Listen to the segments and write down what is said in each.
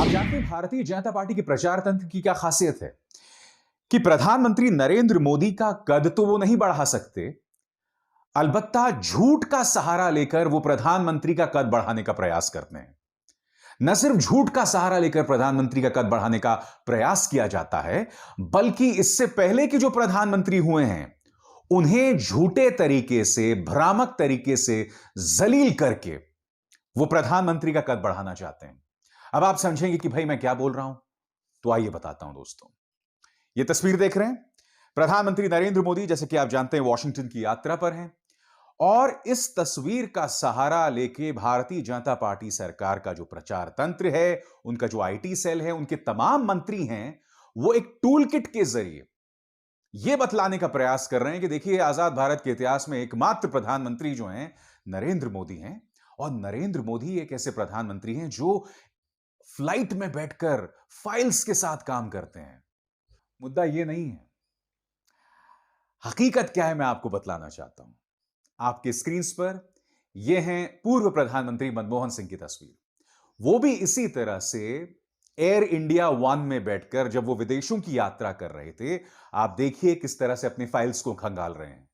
आप जानते हैं भारतीय जनता पार्टी के प्रचार तंत्र की क्या खासियत है कि प्रधानमंत्री नरेंद्र मोदी का कद तो वो नहीं बढ़ा सकते, अलबत्ता झूठ का सहारा लेकर वो प्रधानमंत्री का कद बढ़ाने का प्रयास करते हैं। न सिर्फ झूठ का सहारा लेकर प्रधानमंत्री का कद बढ़ाने का प्रयास किया जाता है, बल्कि इससे पहले के जो प्रधानमंत्री हुए हैं उन्हें झूठे तरीके से, भ्रामक तरीके से जलील करके वो प्रधानमंत्री का कद बढ़ाना चाहते हैं। अब आप समझेंगे कि भाई मैं क्या बोल रहा हूं, तो आइए बताता हूं दोस्तों। ये तस्वीर देख रहे हैं, प्रधानमंत्री नरेंद्र मोदी जैसे कि आप जानते हैं वॉशिंगटन की यात्रा पर हैं और इस तस्वीर का सहारा लेके भारतीय जनता पार्टी सरकार का जो प्रचार तंत्र है, उनका जो आईटी सेल है, उनके तमाम मंत्री हैं, वो एक टूल किट के जरिए यह बतलाने का प्रयास कर रहे हैं कि देखिए आजाद भारत के इतिहास में एकमात्र प्रधानमंत्री जो हैं नरेंद्र मोदी हैं। और नरेंद्र मोदी एक ऐसे प्रधानमंत्री हैं जो फ्लाइट में बैठकर फाइल्स के साथ काम करते हैं। मुद्दा यह नहीं है, हकीकत क्या है मैं आपको बतलाना चाहता हूं। आपके स्क्रीन पर यह है पूर्व प्रधानमंत्री मनमोहन सिंह की तस्वीर। वो भी इसी तरह से एयर इंडिया वन में बैठकर जब वो विदेशों की यात्रा कर रहे थे, आप देखिए किस तरह से अपनी फाइल्स को खंगाल रहे हैं।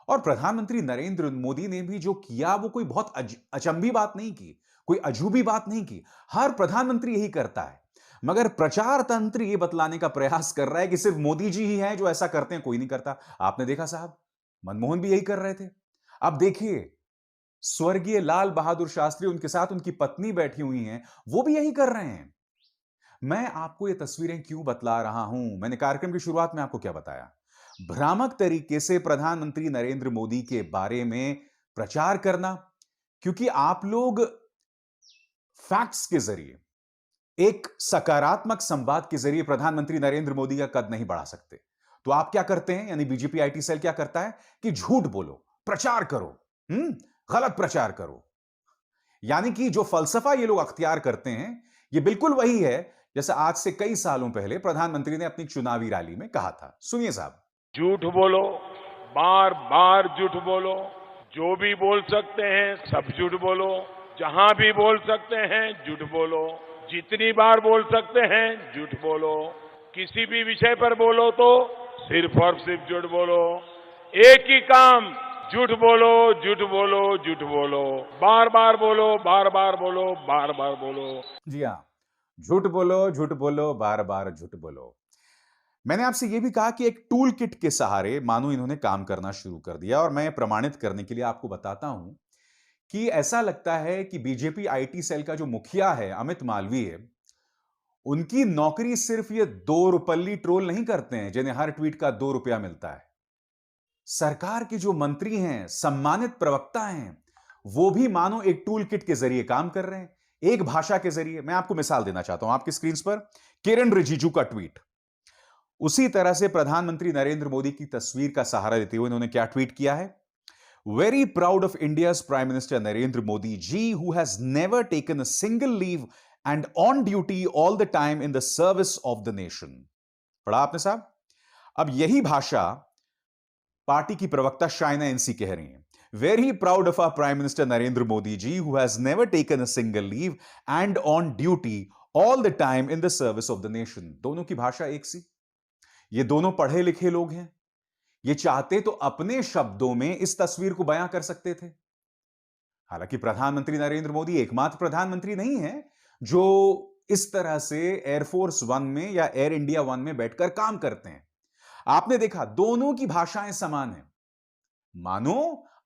और प्रधानमंत्री नरेंद्र मोदी ने भी जो किया वो कोई बहुत अचंभी बात नहीं की, कोई अजूबी बात नहीं की। हर प्रधानमंत्री यही करता है, मगर प्रचार तंत्र यह बतलाने का प्रयास कर रहा है कि सिर्फ मोदी जी ही हैं जो ऐसा करते हैं, कोई नहीं करता। आपने देखा साहब, मनमोहन भी यही कर रहे थे। अब देखिए स्वर्गीय लाल बहादुर शास्त्री, उनके साथ उनकी पत्नी बैठी हुई हैं, वो भी यही कर रहे हैं। मैं आपको ये तस्वीरें क्यों बतला रहा हूं, मैंने कार्यक्रम की शुरुआत में आपको क्या बताया। भ्रामक तरीके से प्रधानमंत्री नरेंद्र मोदी के बारे में प्रचार करना, क्योंकि आप लोग फैक्ट्स के जरिए, एक सकारात्मक संवाद के जरिए प्रधानमंत्री नरेंद्र मोदी का कद नहीं बढ़ा सकते। तो आप क्या करते हैं, यानी बीजेपी आईटी सेल क्या करता है कि झूठ बोलो, प्रचार करो, गलत प्रचार करो। यानी कि जो फलसफा ये लोग अख्तियार करते हैं, ये बिल्कुल वही है जैसे आज से कई सालों पहले प्रधानमंत्री ने अपनी चुनावी रैली में कहा था। सुनिए साहब। झूठ बोलो, बार बार झूठ बोलो, जो भी बोल सकते हैं सब झूठ बोलो, जहां भी बोल सकते हैं झूठ बोलो, जितनी बार बोल सकते हैं झूठ बोलो, किसी भी विषय पर बोलो तो सिर्फ और सिर्फ झूठ बोलो। एक ही काम, झूठ बोलो, झूठ बोलो, झूठ बोलो, बार बार बोलो, बार बार बोलो, बार बार बोलो। जी हां, झूठ बोलो, झूठ बोलो, बार बार झूठ बोलो। मैंने आपसे यह भी कहा कि एक टूल किट के सहारे मानो इन्होंने काम करना शुरू कर दिया। और मैं प्रमाणित करने के लिए आपको बताता हूं कि ऐसा लगता है कि बीजेपी आईटी सेल का जो मुखिया है अमित मालवीय, उनकी नौकरी सिर्फ ये 2 रुपल्ली ट्रोल नहीं करते हैं जिन्हें हर ट्वीट का 2 रुपया मिलता है। सरकार के जो मंत्री हैं, सम्मानित प्रवक्ता हैं, वो भी मानो एक टूल किट के जरिए काम कर रहे हैं, एक भाषा के जरिए। मैं आपको मिसाल देना चाहता हूं, आपकी स्क्रीन पर किरण रिजिजू का ट्वीट। उसी तरह से प्रधानमंत्री नरेंद्र मोदी की तस्वीर का सहारा देते हुए इन्होंने क्या ट्वीट किया है। Very proud of India's prime minister Narendra Modi ji, who has never taken a single leave and on duty all the time in the service of the nation. पढ़ा आपने साहब। अब यही भाषा पार्टी की प्रवक्ता शाइना एनसी कह रही हैं। Very proud of our prime minister Narendra Modi ji, who has never taken a single leave and on duty all the time in the service of the nation. दोनों की भाषा एक सी। ये दोनों पढ़े लिखे लोग हैं। ये चाहते तो अपने शब्दों में इस तस्वीर को बयां कर सकते थे। हालांकि प्रधानमंत्री नरेंद्र मोदी एकमात्र प्रधानमंत्री नहीं है जो इस तरह से एयरफोर्स वन में या एयर इंडिया वन में बैठकर काम करते हैं। आपने देखा दोनों की भाषाएं समान हैं। मानो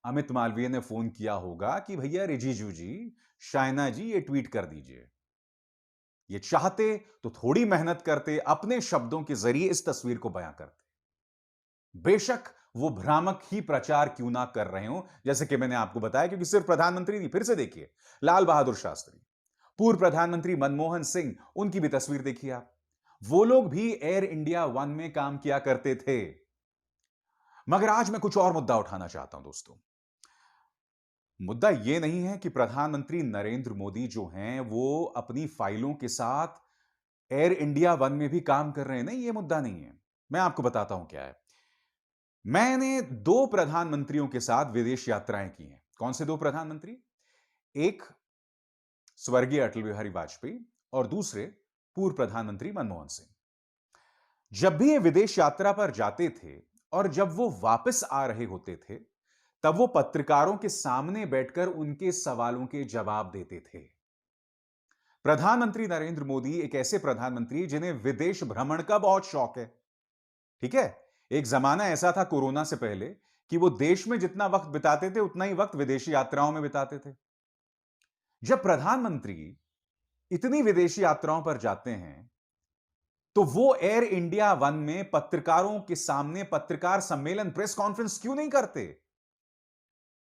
अमित मालवीय ने फोन किया होगा कि भैया रिजिजू जी, शाइना जी, ये ट्वीट कर दीजिए। ये चाहते तो थोड़ी मेहनत करते, अपने शब्दों के जरिए इस तस्वीर को बयां करते। बेशक वो भ्रामक ही प्रचार क्यों ना कर रहे हो, जैसे कि मैंने आपको बताया, क्योंकि सिर्फ प्रधानमंत्री नहीं, फिर से देखिए लाल बहादुर शास्त्री, पूर्व प्रधानमंत्री मनमोहन सिंह, उनकी भी तस्वीर देखिए आप। वो लोग भी एयर इंडिया वन में काम किया करते थे। मगर आज मैं कुछ और मुद्दा उठाना चाहता हूं दोस्तों। मुद्दा यह नहीं है कि प्रधानमंत्री नरेंद्र मोदी जो हैं वो अपनी फाइलों के साथ एयर इंडिया वन में भी काम कर रहे हैं, नहीं, यह मुद्दा नहीं है। मैं आपको बताता हूं क्या है। मैंने 2 प्रधानमंत्रियों के साथ विदेश यात्राएं की हैं। कौन से 2 प्रधानमंत्री? एक स्वर्गीय अटल बिहारी वाजपेयी और दूसरे पूर्व प्रधानमंत्री मनमोहन सिंह। जब भी ये विदेश यात्रा पर जाते थे और जब वो वापस आ रहे होते थे, तब वो पत्रकारों के सामने बैठकर उनके सवालों के जवाब देते थे। प्रधानमंत्री नरेंद्र मोदी एक ऐसे प्रधानमंत्री जिन्हें विदेश भ्रमण का बहुत शौक है। ठीक है, एक जमाना ऐसा था कोरोना से पहले कि वो देश में जितना वक्त बिताते थे उतना ही वक्त विदेशी यात्राओं में बिताते थे। जब प्रधानमंत्री इतनी विदेशी यात्राओं पर जाते हैं तो वो एयर इंडिया वन में पत्रकारों के सामने पत्रकार सम्मेलन, प्रेस कॉन्फ्रेंस क्यों नहीं करते?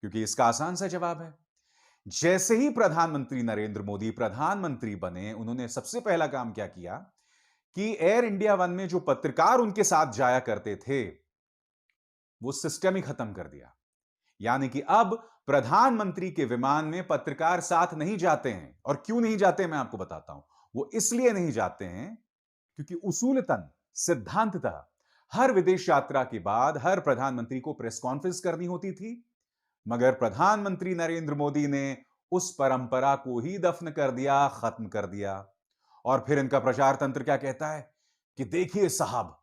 क्योंकि इसका आसान सा जवाब है, जैसे ही प्रधानमंत्री नरेंद्र मोदी प्रधानमंत्री बने, उन्होंने सबसे पहला काम क्या किया कि एयर इंडिया वन में जो पत्रकार उनके साथ जाया करते थे, वो सिस्टम ही खत्म कर दिया। यानी कि अब प्रधानमंत्री के विमान में पत्रकार साथ नहीं जाते हैं। और क्यों नहीं जाते, मैं आपको बताता हूं। वो इसलिए नहीं जाते हैं क्योंकि उसूलतन, सिद्धांततः हर विदेश यात्रा के बाद हर प्रधानमंत्री को प्रेस कॉन्फ्रेंस करनी होती थी, मगर प्रधानमंत्री नरेंद्र मोदी ने उस परंपरा को ही दफन कर दिया, खत्म कर दिया। और फिर इनका प्रचार तंत्र क्या कहता है कि देखिए साहब,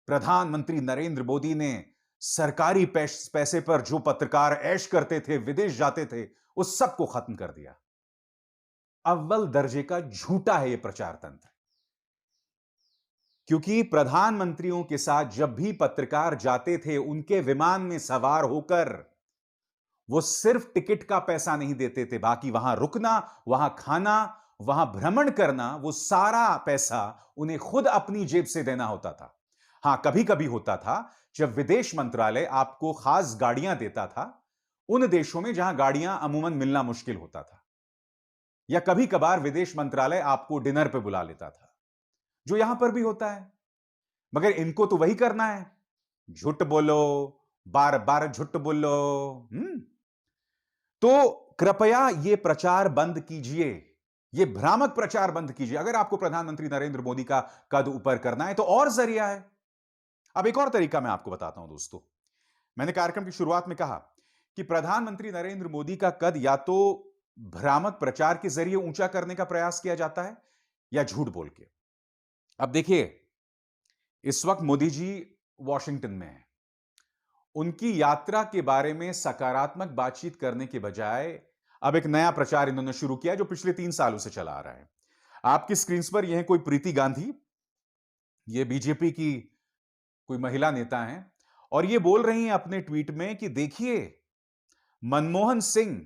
प्रधानमंत्री नरेंद्र मोदी ने सरकारी पैसे पर जो पत्रकार ऐश करते थे, विदेश जाते थे, उस सब को खत्म कर दिया। अव्वल दर्जे का झूठा है यह प्रचार तंत्र, क्योंकि प्रधानमंत्रियों के साथ जब भी पत्रकार जाते थे उनके विमान में सवार होकर, वो सिर्फ टिकट का पैसा नहीं देते थे, बाकी वहां रुकना, वहां खाना, वहां भ्रमण करना, वो सारा पैसा उन्हें खुद अपनी जेब से देना होता था। हां, कभी कभी होता था जब विदेश मंत्रालय आपको खास गाड़ियां देता था उन देशों में जहां गाड़ियां अमूमन मिलना मुश्किल होता था, या कभी कभार विदेश मंत्रालय आपको डिनर पे बुला लेता था, जो यहां पर भी होता है। मगर इनको तो वही करना है, झूठ बोलो, बार बार झूठ बोलो। तो कृपया यह प्रचार बंद कीजिए, यह भ्रामक प्रचार बंद कीजिए। अगर आपको प्रधानमंत्री नरेंद्र मोदी का कद ऊपर करना है तो और जरिया है। अब एक और तरीका मैं आपको बताता हूं दोस्तों। मैंने कार्यक्रम की शुरुआत में कहा कि प्रधानमंत्री नरेंद्र मोदी का कद या तो भ्रामक प्रचार के जरिए ऊंचा करने का प्रयास किया जाता है या झूठ बोल के। अब देखिए, इस वक्त मोदी जी वॉशिंगटन में हैं। उनकी यात्रा के बारे में सकारात्मक बातचीत करने के बजाय अब एक नया प्रचार इन्होंने शुरू किया जो पिछले 3 सालों से चला आ रहा है। आपकी स्क्रीन पर यह कोई प्रीति गांधी, ये बीजेपी की कोई महिला नेता हैं, और ये बोल रही हैं अपने ट्वीट में कि देखिए, मनमोहन सिंह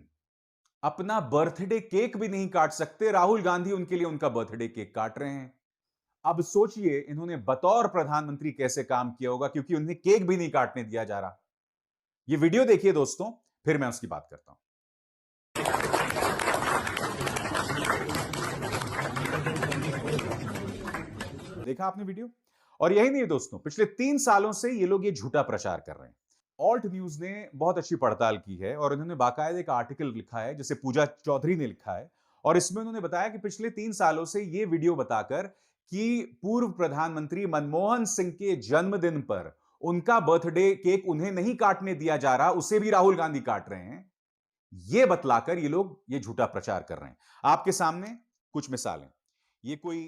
अपना बर्थडे केक भी नहीं काट सकते, राहुल गांधी उनके लिए उनका बर्थडे केक काट रहे हैं। अब सोचिए इन्होंने बतौर प्रधानमंत्री कैसे काम किया होगा, क्योंकि उन्हें केक भी नहीं काटने दिया जा रहा। ये वीडियो देखिए दोस्तों, फिर मैं उसकी बात करता हूं। देखा आपने वीडियो? और यही नहीं दोस्तों, पिछले 3 सालों से ये लोग ये झूठा प्रचार कर रहे हैं। ऑल्ट न्यूज ने बहुत अच्छी पड़ताल की है और इन्होंने बाकायदे एक आर्टिकल लिखा है, जिसे पूजा चौधरी ने लिखा है, और इसमें उन्होंने बताया कि पिछले 3 सालों से ये वीडियो बताकर कि पूर्व प्रधानमंत्री मनमोहन सिंह के जन्मदिन पर उनका बर्थडे केक उन्हें नहीं काटने दिया जा रहा, उसे भी राहुल गांधी काट रहे हैं, ये बतलाकर ये लोग ये झूठा प्रचार कर रहे हैं। आपके सामने कुछ मिसालें। ये कोई